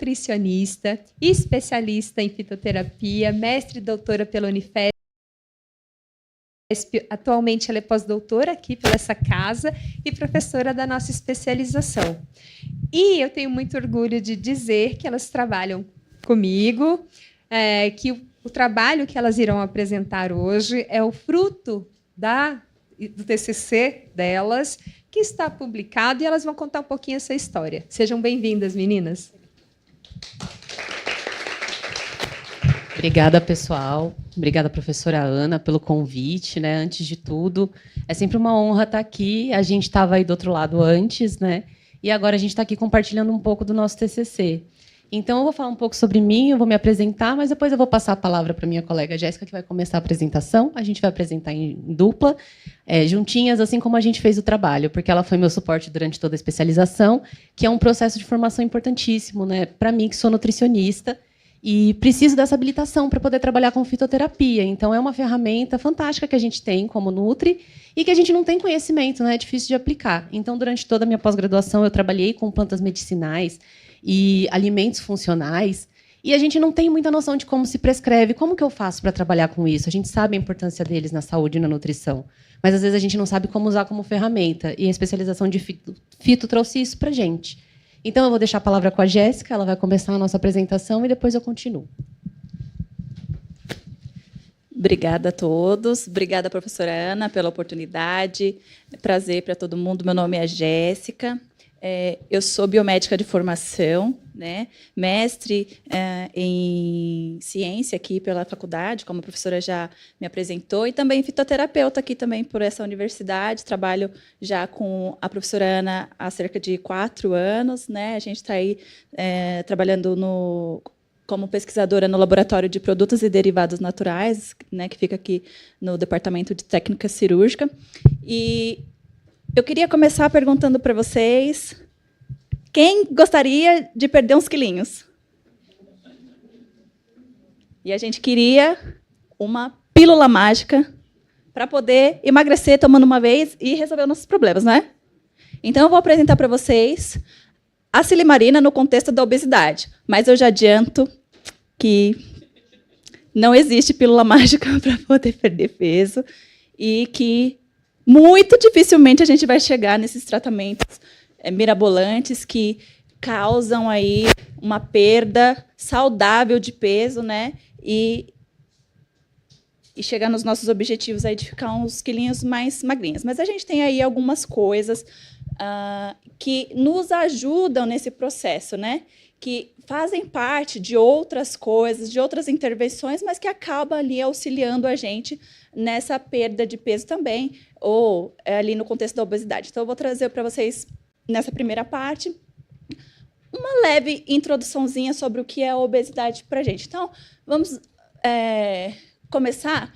nutricionista, especialista em fitoterapia, mestre e doutora pela Unifesp. Atualmente ela é pós-doutora aqui pela essa casa e professora da nossa especialização. E eu tenho muito orgulho de dizer que elas trabalham comigo, que o trabalho que elas irão apresentar hoje é o fruto do TCC delas, que está publicado, e elas vão contar um pouquinho essa história. Sejam bem-vindas, meninas. Obrigada, pessoal. Obrigada, professora Ana, pelo convite, né? Antes de tudo, é sempre uma honra estar aqui. A gente estava aí do outro lado antes, né? E agora a gente está aqui compartilhando um pouco do nosso TCC. Então, eu vou falar um pouco sobre mim, eu vou me apresentar, mas depois eu vou passar a palavra para a minha colega Jéssica, que vai começar a apresentação. A gente vai apresentar em dupla, juntinhas, assim como a gente fez o trabalho, porque ela foi meu suporte durante toda a especialização, que é um processo de formação importantíssimo, né? Para mim, que sou nutricionista, e preciso dessa habilitação para poder trabalhar com fitoterapia. Então, é uma ferramenta fantástica que a gente tem como Nutri e que a gente não tem conhecimento, né? É difícil de aplicar. Então, durante toda a minha pós-graduação, eu trabalhei com plantas medicinais e alimentos funcionais, e a gente não tem muita noção de como se prescreve, como que eu faço para trabalhar com isso. A gente sabe a importância deles na saúde e na nutrição, mas, às vezes, a gente não sabe como usar como ferramenta. E a especialização de fito trouxe isso para a gente. Então, eu vou deixar a palavra com a Jéssica, ela vai começar a nossa apresentação e depois eu continuo. Obrigada a todos. Obrigada, professora Ana, pela oportunidade. Prazer para todo mundo. Meu nome é Jéssica. Eu sou biomédica de formação, né? Mestre em ciência aqui pela faculdade, como a professora já me apresentou, e também fitoterapeuta aqui também por essa universidade. Trabalho já com a professora Ana há cerca de 4 anos, né? A gente está aí trabalhando como pesquisadora no Laboratório de Produtos e Derivados Naturais, né? Que fica aqui no Departamento de Técnica Cirúrgica. E eu queria começar perguntando para vocês: quem gostaria de perder uns quilinhos? E a gente queria uma pílula mágica para poder emagrecer tomando uma vez e resolver os nossos problemas, não é? Então, eu vou apresentar para vocês a silimarina no contexto da obesidade. Mas eu já adianto que não existe pílula mágica para poder perder peso e que muito dificilmente a gente vai chegar nesses tratamentos mirabolantes que causam aí uma perda saudável de peso, né? E chegar nos nossos objetivos aí de ficar uns quilinhos mais magrinhas. Mas a gente tem aí algumas coisas que nos ajudam nesse processo, né? Que fazem parte de outras coisas, de outras intervenções, mas que acabam ali auxiliando a gente nessa perda de peso também, ou ali no contexto da obesidade. Então, eu vou trazer para vocês, nessa primeira parte, uma leve introduçãozinha sobre o que é a obesidade para a gente. Então, vamos começar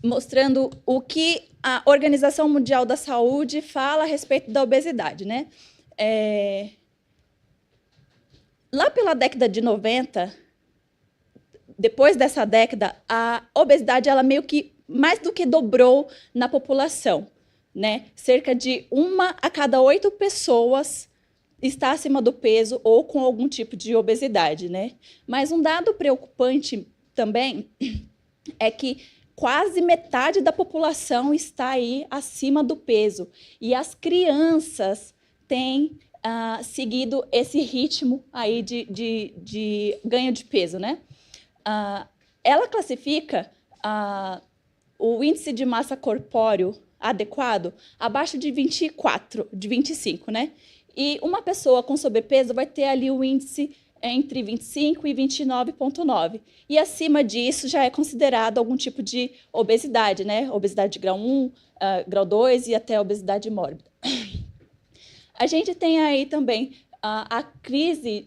mostrando o que a Organização Mundial da Saúde fala a respeito da obesidade, né? Lá pela década de 90, depois dessa década, a obesidade ela meio que mais do que dobrou na população, né? Cerca de 1 a cada 8 pessoas está acima do peso ou com algum tipo de obesidade, né? Mas um dado preocupante também é que quase metade da população está aí acima do peso. E as crianças têm seguido esse ritmo aí de ganho de peso, né? Ela classifica o índice de massa corpóreo adequado abaixo de 24, de 25, né? E uma pessoa com sobrepeso vai ter ali o índice entre 25 e 29,9. E acima disso já é considerado algum tipo de obesidade, né? Obesidade de grau 1, grau 2 e até obesidade mórbida. A gente tem aí também a crise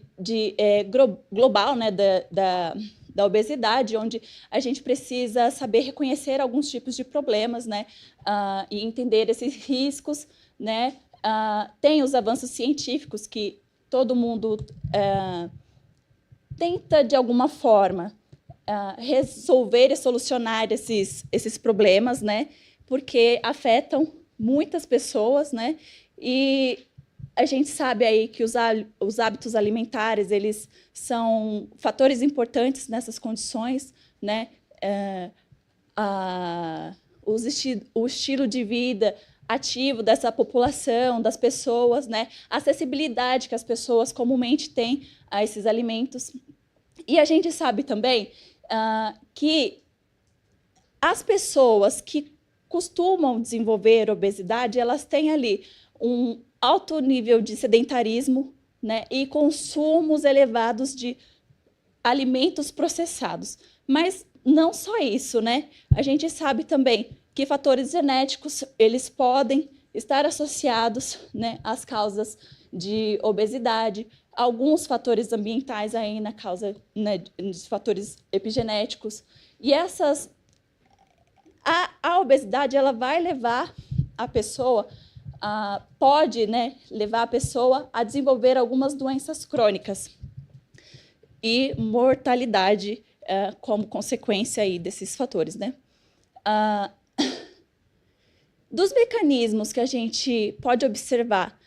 global, né, da obesidade, onde a gente precisa saber reconhecer alguns tipos de problemas, né, e entender esses riscos, né. Tem os avanços científicos que todo mundo tenta, de alguma forma, resolver e solucionar esses problemas, né, porque afetam muitas pessoas, né, e a gente sabe aí que os hábitos alimentares, eles são fatores importantes nessas condições, né? O estilo de vida ativo dessa população, das pessoas, né? A acessibilidade que as pessoas comumente têm a esses alimentos. E a gente sabe também que as pessoas que costumam desenvolver obesidade, elas têm ali um alto nível de sedentarismo, né, e consumos elevados de alimentos processados. Mas não só isso, né? A gente sabe também que fatores genéticos eles podem estar associados, né, às causas de obesidade, alguns fatores ambientais aí na causa, né, dos fatores epigenéticos. E a obesidade ela vai levar a pessoa pode, né, levar a pessoa a desenvolver algumas doenças crônicas e mortalidade como consequência aí desses fatores, né? Dos mecanismos que a gente pode observar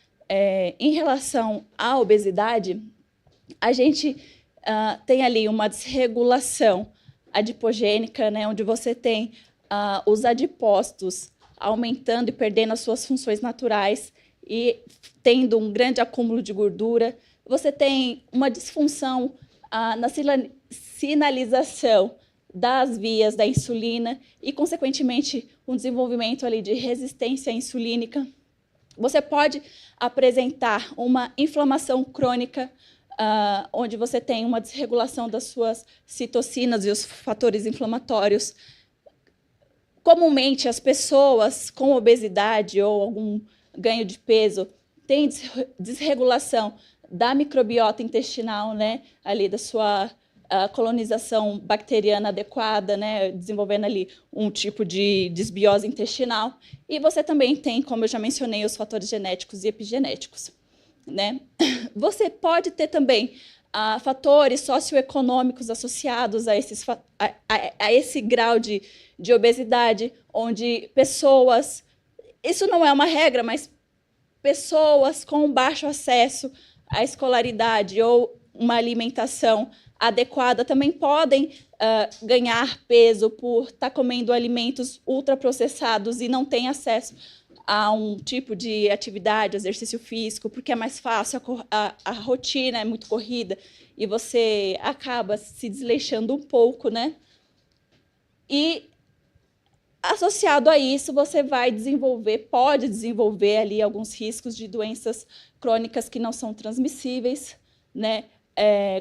em relação à obesidade, a gente tem ali uma desregulação adipogênica, né, onde você tem os adipócitos aumentando e perdendo as suas funções naturais e tendo um grande acúmulo de gordura. Você tem uma disfunção na sinalização das vias da insulina e, consequentemente, um desenvolvimento ali de resistência insulínica. Você pode apresentar uma inflamação crônica, onde você tem uma desregulação das suas citocinas e os fatores inflamatórios. Comumente, as pessoas com obesidade ou algum ganho de peso têm desregulação da microbiota intestinal, né, ali da sua colonização bacteriana adequada, né, desenvolvendo ali um tipo de desbiose intestinal. E você também tem, como eu já mencionei, os fatores genéticos e epigenéticos, né? Você pode ter também fatores socioeconômicos associados a esse grau de obesidade, onde pessoas, isso não é uma regra, mas pessoas com baixo acesso à escolaridade ou uma alimentação adequada também podem ganhar peso por estar comendo alimentos ultraprocessados e não têm acesso a um tipo de atividade, exercício físico, porque é mais fácil, a rotina é muito corrida e você acaba se desleixando um pouco, né? E associado a isso, você pode desenvolver ali alguns riscos de doenças crônicas que não são transmissíveis, né?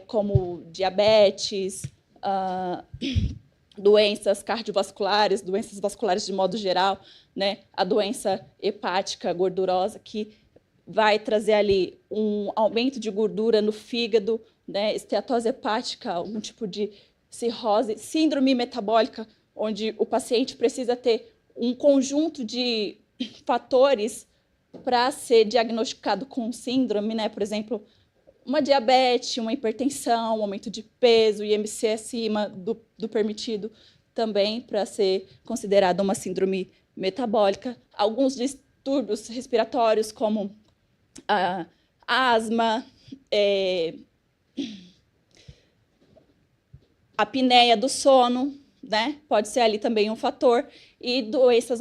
Como diabetes, doenças cardiovasculares, doenças vasculares de modo geral, né? A doença hepática gordurosa, que vai trazer ali um aumento de gordura no fígado, né? Esteatose hepática, algum tipo de cirrose, síndrome metabólica, onde o paciente precisa ter um conjunto de fatores para ser diagnosticado com síndrome, né? Por exemplo, uma diabetes, uma hipertensão, um aumento de peso, IMC acima do permitido, também para ser considerada uma síndrome metabólica. Alguns distúrbios respiratórios, como asma, apneia do sono, né? Pode ser ali também um fator, e doenças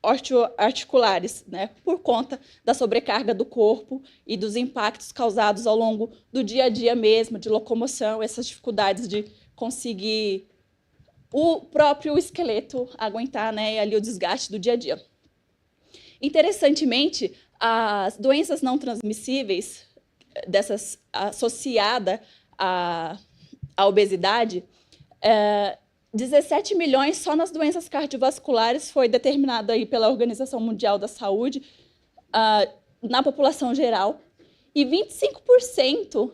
osteoarticulares, né? Por conta da sobrecarga do corpo e dos impactos causados ao longo do dia a dia mesmo, de locomoção, essas dificuldades de conseguir o próprio esqueleto aguentar, né, ali o desgaste do dia a dia. Interessantemente, as doenças não transmissíveis, dessas associadas à obesidade, 17 milhões só nas doenças cardiovasculares foi determinado aí pela Organização Mundial da Saúde na população geral, e 25%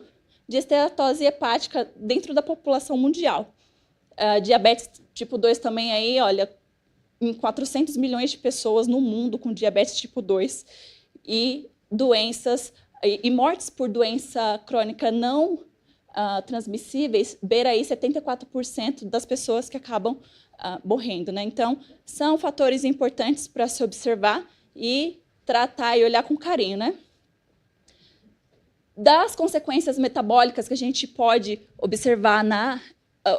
de esteatose hepática dentro da população mundial. Diabetes tipo 2 também aí, olha, em 400 milhões de pessoas no mundo com diabetes tipo 2, e doenças e mortes por doença crônica não transmissíveis, beira aí 74% das pessoas que acabam morrendo, né? Então, são fatores importantes para se observar e tratar e olhar com carinho, né? Das consequências metabólicas que a gente pode observar na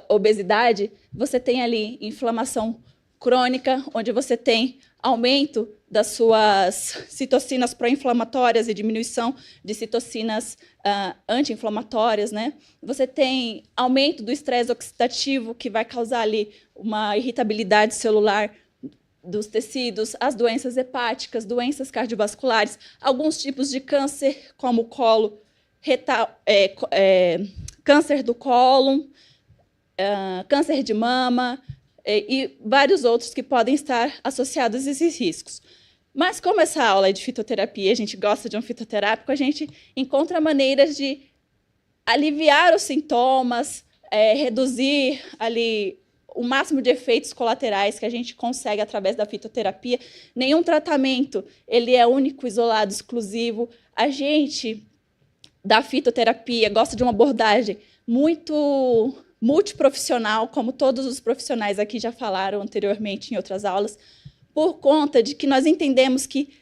obesidade, você tem ali inflamação crônica, onde você tem aumento das suas citocinas pró-inflamatórias e diminuição de citocinas anti-inflamatórias, né? Você tem aumento do estresse oxidativo, que vai causar ali uma irritabilidade celular dos tecidos, as doenças hepáticas, doenças cardiovasculares, alguns tipos de câncer, como o colo retal, câncer do cólon, câncer de mama e vários outros que podem estar associados a esses riscos. Mas como essa aula é de fitoterapia, a gente gosta de um fitoterápico, a gente encontra maneiras de aliviar os sintomas, reduzir ali o máximo de efeitos colaterais que a gente consegue através da fitoterapia. Nenhum tratamento ele é único, isolado, exclusivo. A gente, da fitoterapia, gosta de uma abordagem muito multiprofissional, como todos os profissionais aqui já falaram anteriormente em outras aulas, por conta de que nós entendemos que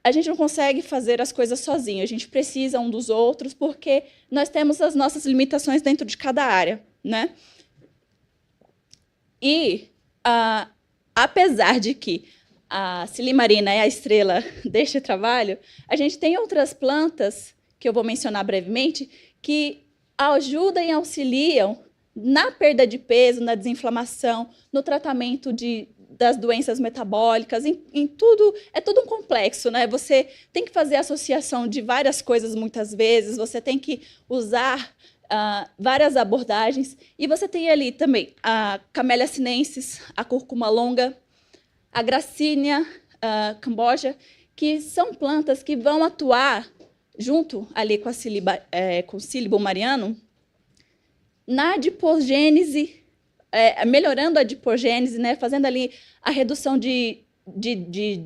a gente não consegue fazer as coisas sozinho, a gente precisa um dos outros, porque nós temos as nossas limitações dentro de cada área, né? E, apesar de que a silimarina é a estrela deste trabalho, a gente tem outras plantas, que eu vou mencionar brevemente, que ajudam e auxiliam na perda de peso, na desinflamação, no tratamento das doenças metabólicas, em tudo. É tudo um complexo, né? Você tem que fazer associação de várias coisas muitas vezes, você tem que usar várias abordagens, e você tem ali também a Camellia sinensis, a cúrcuma longa, a Gracínia camboja, que são plantas que vão atuar junto ali com o Silibum marianum na adipogênese, melhorando a adipogênese, né, fazendo ali a redução de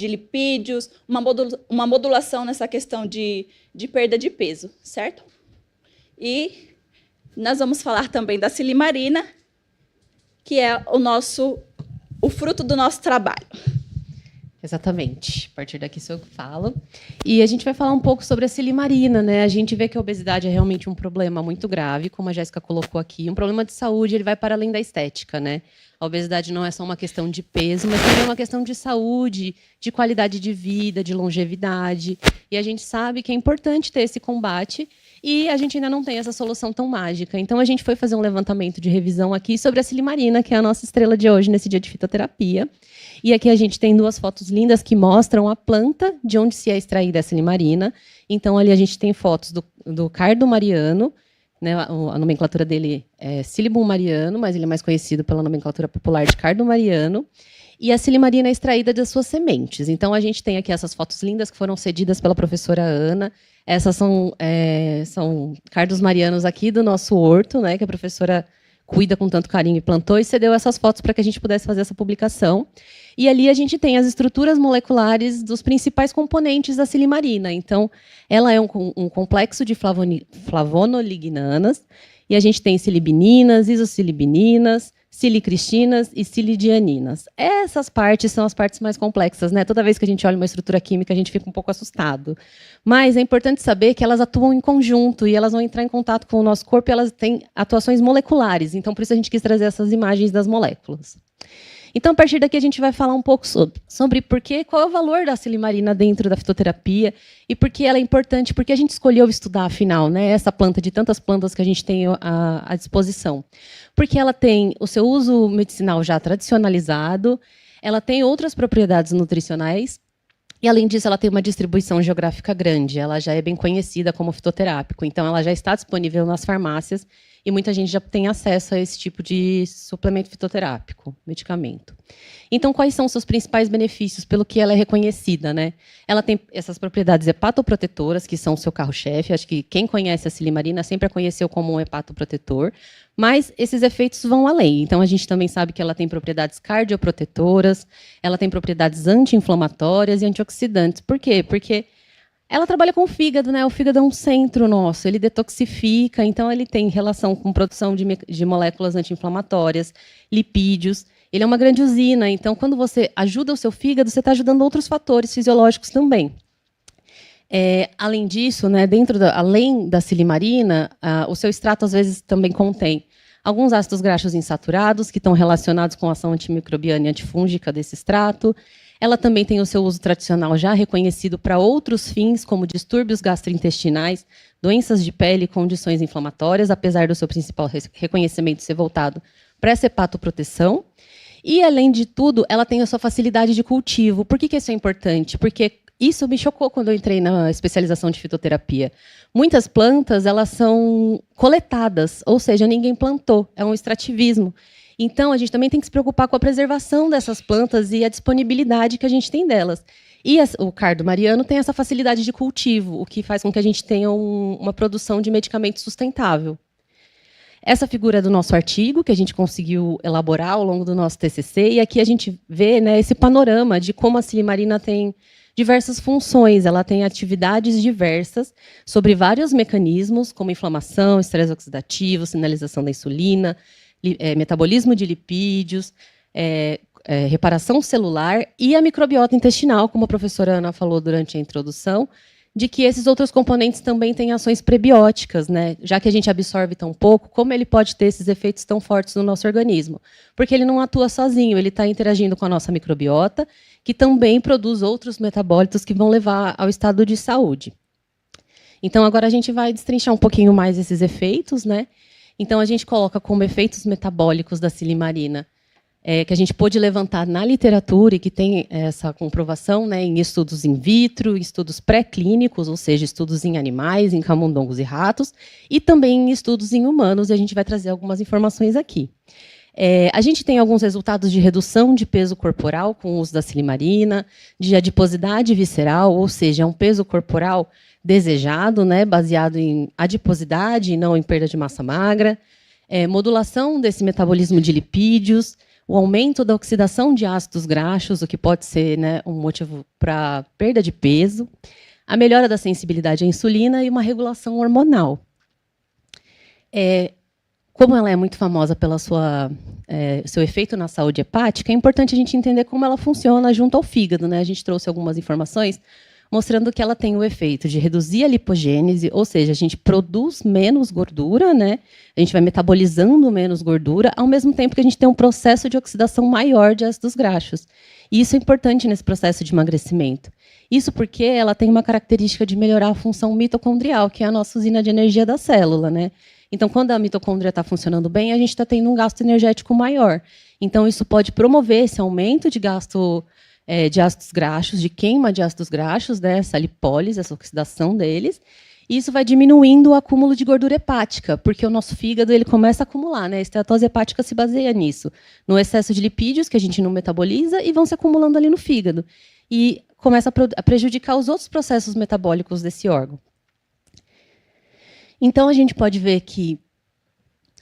lipídios, uma modulação nessa questão de perda de peso, certo? E nós vamos falar também da silimarina, que é o fruto do nosso trabalho. Exatamente. A partir daqui sou eu que falo. E a gente vai falar um pouco sobre a silimarina, né? A gente vê que a obesidade é realmente um problema muito grave, como a Jéssica colocou aqui. Um problema de saúde, ele vai para além da estética, né? A obesidade não é só uma questão de peso, mas também é uma questão de saúde, de qualidade de vida, de longevidade. E a gente sabe que é importante ter esse combate, e a gente ainda não tem essa solução tão mágica. Então, a gente foi fazer um levantamento de revisão aqui sobre a silimarina, que é a nossa estrela de hoje, nesse dia de fitoterapia. E aqui a gente tem duas fotos lindas que mostram a planta de onde se é extraída a silimarina. Então, ali a gente tem fotos do cardo mariano, né? A nomenclatura dele é Silibum mariano, mas ele é mais conhecido pela nomenclatura popular de cardo mariano. E a silimarina é extraída das suas sementes. Então, a gente tem aqui essas fotos lindas que foram cedidas pela professora Ana. Essas são cardos marianos aqui do nosso horto, né, que a professora cuida com tanto carinho e plantou, e cedeu essas fotos para que a gente pudesse fazer essa publicação. E ali a gente tem as estruturas moleculares dos principais componentes da silimarina. Então, ela é um complexo de flavonolignanas, e a gente tem silibininas, isosilibininas, silicristinas e silidianinas. Essas partes são as partes mais complexas, né? Toda vez que a gente olha uma estrutura química, a gente fica um pouco assustado. Mas é importante saber que elas atuam em conjunto e elas vão entrar em contato com o nosso corpo e elas têm atuações moleculares. Então, por isso a gente quis trazer essas imagens das moléculas. Então, a partir daqui, a gente vai falar um pouco sobre qual é o valor da silimarina dentro da fitoterapia e por que ela é importante, porque a gente escolheu estudar, afinal, né, essa planta de tantas plantas que a gente tem à disposição. Porque ela tem o seu uso medicinal já tradicionalizado, ela tem outras propriedades nutricionais, e, além disso, ela tem uma distribuição geográfica grande. Ela já é bem conhecida como fitoterápico, então ela já está disponível nas farmácias e muita gente já tem acesso a esse tipo de suplemento fitoterápico, medicamento. Então, quais são os seus principais benefícios pelo que ela é reconhecida, né? Ela tem essas propriedades hepatoprotetoras, que são o seu carro-chefe. Acho que quem conhece a silimarina sempre a conheceu como um hepatoprotetor, mas esses efeitos vão além. Então, a gente também sabe que ela tem propriedades cardioprotetoras, ela tem propriedades anti-inflamatórias e antioxidantes. Por quê? Porque ela trabalha com o fígado, né? O fígado é um centro nosso, ele detoxifica, então ele tem relação com produção de moléculas anti-inflamatórias, lipídios. Ele é uma grande usina, então quando você ajuda o seu fígado, você está ajudando outros fatores fisiológicos também. Além disso, né, além da silimarina, o seu extrato às vezes também contém alguns ácidos graxos insaturados que estão relacionados com a ação antimicrobiana e antifúngica desse extrato. Ela também tem o seu uso tradicional já reconhecido para outros fins, como distúrbios gastrointestinais, doenças de pele e condições inflamatórias, apesar do seu principal reconhecimento ser voltado para essa hepatoproteção. E, além de tudo, ela tem a sua facilidade de cultivo. Por que isso é importante? Porque isso me chocou quando eu entrei na especialização de fitoterapia. Muitas plantas, elas são coletadas, ou seja, ninguém plantou, é um extrativismo. Então, a gente também tem que se preocupar com a preservação dessas plantas e a disponibilidade que a gente tem delas. E o cardo mariano tem essa facilidade de cultivo, o que faz com que a gente tenha uma produção de medicamento sustentável. Essa figura é do nosso artigo, que a gente conseguiu elaborar ao longo do nosso TCC, e aqui a gente vê, né, esse panorama de como a silimarina tem diversas funções, ela tem atividades diversas sobre vários mecanismos, como inflamação, estresse oxidativo, sinalização da insulina, metabolismo de lipídios, reparação celular e a microbiota intestinal, como a professora Ana falou durante a introdução, de que esses outros componentes também têm ações prebióticas, né? Já que a gente absorve tão pouco, como ele pode ter esses efeitos tão fortes no nosso organismo? Porque ele não atua sozinho, ele está interagindo com a nossa microbiota, que também produz outros metabólitos que vão levar ao estado de saúde. Então, agora a gente vai destrinchar um pouquinho mais esses efeitos, né? Então, a gente coloca como efeitos metabólicos da silimarina, que a gente pôde levantar na literatura e que tem essa comprovação, né, em estudos in vitro, estudos pré-clínicos, ou seja, estudos em animais, em camundongos e ratos, e também em estudos em humanos, e a gente vai trazer algumas informações aqui. A gente tem alguns resultados de redução de peso corporal com o uso da silimarina, de adiposidade visceral, ou seja, um peso corporal desejado, né, baseado em adiposidade e não em perda de massa magra, modulação desse metabolismo de lipídios, o aumento da oxidação de ácidos graxos, o que pode ser, né, um motivo para perda de peso, a melhora da sensibilidade à insulina e uma regulação hormonal. Como ela é muito famosa pelo seu efeito na saúde hepática, é importante a gente entender como ela funciona junto ao fígado, né? A gente trouxe algumas informações mostrando que ela tem o efeito de reduzir a lipogênese, ou seja, a gente produz menos gordura, né? A gente vai metabolizando menos gordura, ao mesmo tempo que a gente tem um processo de oxidação maior de ácidos graxos. E isso é importante nesse processo de emagrecimento. Isso porque ela tem uma característica de melhorar a função mitocondrial, que é a nossa usina de energia da célula, né? Então, quando a mitocôndria está funcionando bem, a gente está tendo um gasto energético maior. Então, isso pode promover esse aumento de gasto de ácidos graxos, de queima de ácidos graxos, né, essa lipólise, essa oxidação deles, e isso vai diminuindo o acúmulo de gordura hepática, porque o nosso fígado ele começa a acumular, né? A esteatose hepática se baseia nisso, no excesso de lipídios que a gente não metaboliza e vão se acumulando ali no fígado, e começa a prejudicar os outros processos metabólicos desse órgão. Então, a gente pode ver que,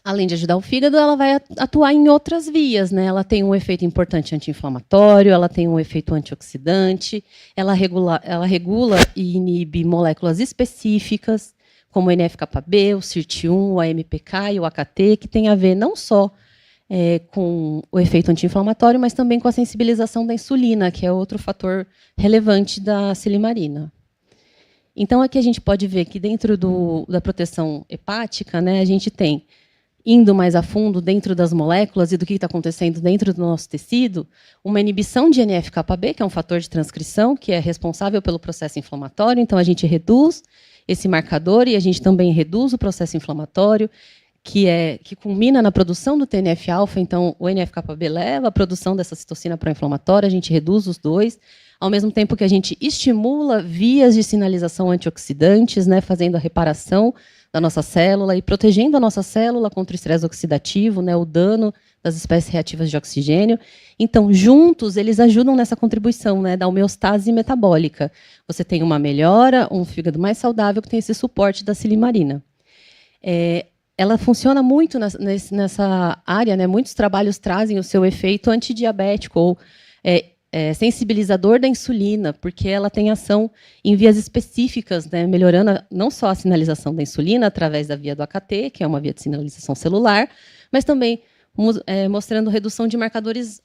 além de ajudar o fígado, ela vai atuar em outras vias, né? Ela tem um efeito importante anti-inflamatório, ela tem um efeito antioxidante, ela regula e inibe moléculas específicas, como o NF-κB, o SIRT1, o AMPK e o AKT, que tem a ver não só com o efeito anti-inflamatório, mas também com a sensibilização da insulina, que é outro fator relevante da silimarina. Então, aqui a gente pode ver que dentro da proteção hepática, né, a gente tem, indo mais a fundo dentro das moléculas e do que está acontecendo dentro do nosso tecido, uma inibição de NF-κB, que é um fator de transcrição, que é responsável pelo processo inflamatório. Então, a gente reduz esse marcador e a gente também reduz o processo inflamatório, que culmina na produção do TNF-alfa. Então, o NF-κB leva à produção dessa citocina pró-inflamatória, a gente reduz os dois, ao mesmo tempo que a gente estimula vias de sinalização antioxidantes, né, fazendo a reparação da nossa célula e protegendo a nossa célula contra o estresse oxidativo, né, o dano das espécies reativas de oxigênio. Então, juntos, eles ajudam nessa contribuição, né, da homeostase metabólica. Você tem uma melhora, um fígado mais saudável, que tem esse suporte da silimarina. Ela funciona muito nessa área, né, muitos trabalhos trazem o seu efeito antidiabético ou sensibilizador da insulina, porque ela tem ação em vias específicas, né, melhorando não só a sinalização da insulina através da via do AKT, que é uma via de sinalização celular, mas também mostrando redução de marcadores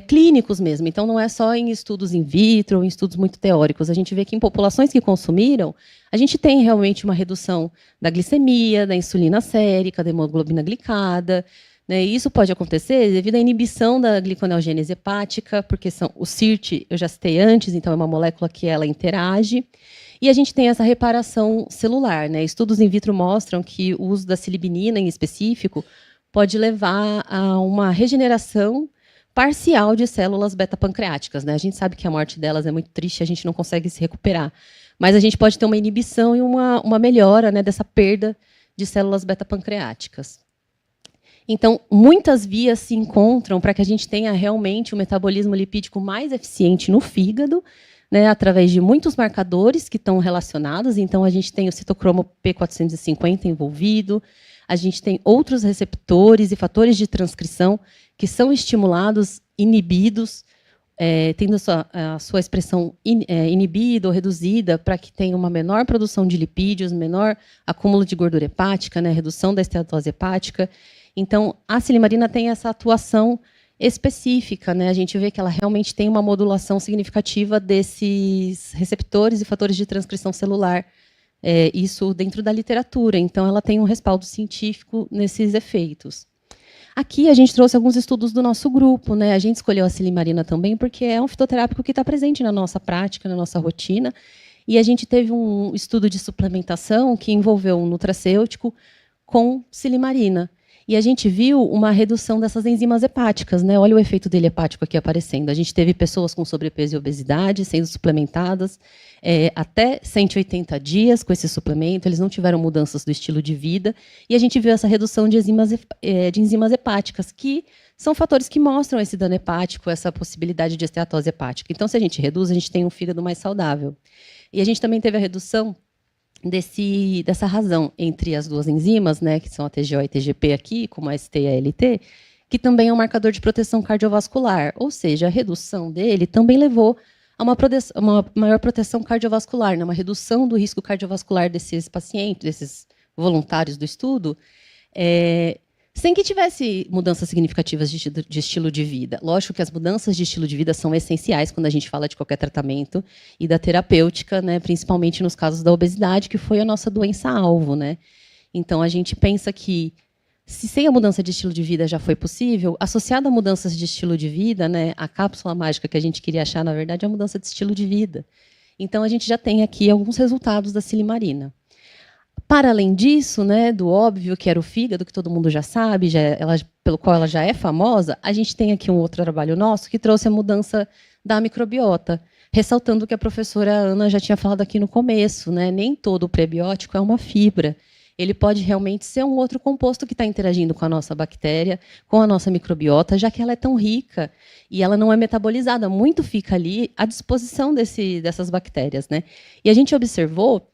clínicos mesmo. Então, não é só em estudos in vitro ou em estudos muito teóricos. A gente vê que em populações que consumiram, a gente tem realmente uma redução da glicemia, da insulina sérica, da hemoglobina glicada. Né? E isso pode acontecer devido à inibição da gliconeogênese hepática, porque o SIRT, eu já citei antes, então é uma molécula que ela interage. E a gente tem essa reparação celular. Né? Estudos in vitro mostram que o uso da silibinina, em específico, pode levar a uma regeneração parcial de células beta-pancreáticas. Né? A gente sabe que a morte delas é muito triste, a gente não consegue se recuperar. Mas a gente pode ter uma inibição e uma melhora, né, dessa perda de células beta-pancreáticas. Então, muitas vias se encontram para que a gente tenha realmente um metabolismo lipídico mais eficiente no fígado, né, através de muitos marcadores que estão relacionados. Então, a gente tem o citocromo P450 envolvido, a gente tem outros receptores e fatores de transcrição que são estimulados, inibidos, tendo a sua expressão inibida ou reduzida para que tenha uma menor produção de lipídios, menor acúmulo de gordura hepática, né, redução da esteatose hepática. Então, a silimarina tem essa atuação específica. Né? A gente vê que ela realmente tem uma modulação significativa desses receptores e fatores de transcrição celular. Isso dentro da literatura. Então, ela tem um respaldo científico nesses efeitos. Aqui a gente trouxe alguns estudos do nosso grupo. Né? A gente escolheu a silimarina também porque é um fitoterápico que está presente na nossa prática, na nossa rotina. E a gente teve um estudo de suplementação que envolveu um nutracêutico com silimarina. E a gente viu uma redução dessas enzimas hepáticas. Né? Olha o efeito dele hepático aqui aparecendo. A gente teve pessoas com sobrepeso e obesidade sendo suplementadas até 180 dias com esse suplemento. Eles não tiveram mudanças do estilo de vida. E a gente viu essa redução de enzimas hepáticas, que são fatores que mostram esse dano hepático, essa possibilidade de esteatose hepática. Então, se a gente reduz, a gente tem um fígado mais saudável. E a gente também teve a redução dessa razão entre as duas enzimas, né, que são a TGO e a TGP aqui, como a ST e a LT, que também é um marcador de proteção cardiovascular. Ou seja, a redução dele também levou a uma maior proteção cardiovascular, né, uma redução do risco cardiovascular desses pacientes, desses voluntários do estudo, sem que tivesse mudanças significativas de estilo de vida. Lógico que as mudanças de estilo de vida são essenciais quando a gente fala de qualquer tratamento e da terapêutica, né, principalmente nos casos da obesidade, que foi a nossa doença-alvo. Né? Então, a gente pensa que, se sem a mudança de estilo de vida já foi possível, associado a mudanças de estilo de vida, né, a cápsula mágica que a gente queria achar, na verdade, é a mudança de estilo de vida. Então, a gente já tem aqui alguns resultados da silimarina. Para além disso, né, do óbvio, que era o fígado, que todo mundo já sabe, pelo qual ela já é famosa, a gente tem aqui um outro trabalho nosso que trouxe a mudança da microbiota, ressaltando o que a professora Ana já tinha falado aqui no começo. Né, nem todo prebiótico é uma fibra. Ele pode realmente ser um outro composto que está interagindo com a nossa bactéria, com a nossa microbiota, já que ela é tão rica e ela não é metabolizada. Muito fica ali à disposição dessas bactérias. Né? E a gente observou,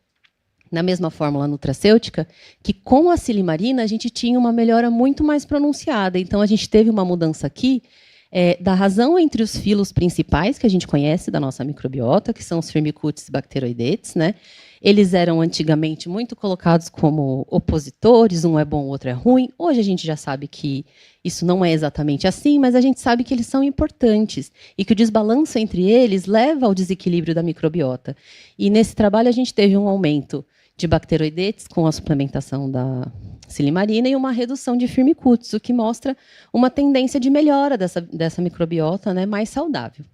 na mesma fórmula nutracêutica, que com a silimarina a gente tinha uma melhora muito mais pronunciada. Então, a gente teve uma mudança aqui da razão entre os filos principais que a gente conhece da nossa microbiota, que são os Firmicutes e Bacteroidetes. Né? Eles eram antigamente muito colocados como opositores, um é bom, o outro é ruim. Hoje a gente já sabe que isso não é exatamente assim, mas a gente sabe que eles são importantes e que o desbalanço entre eles leva ao desequilíbrio da microbiota. E nesse trabalho a gente teve um aumento de bacteroidetes com a suplementação da silimarina e uma redução de firmicutes, o que mostra uma tendência de melhora dessa microbiota, né, mais saudável.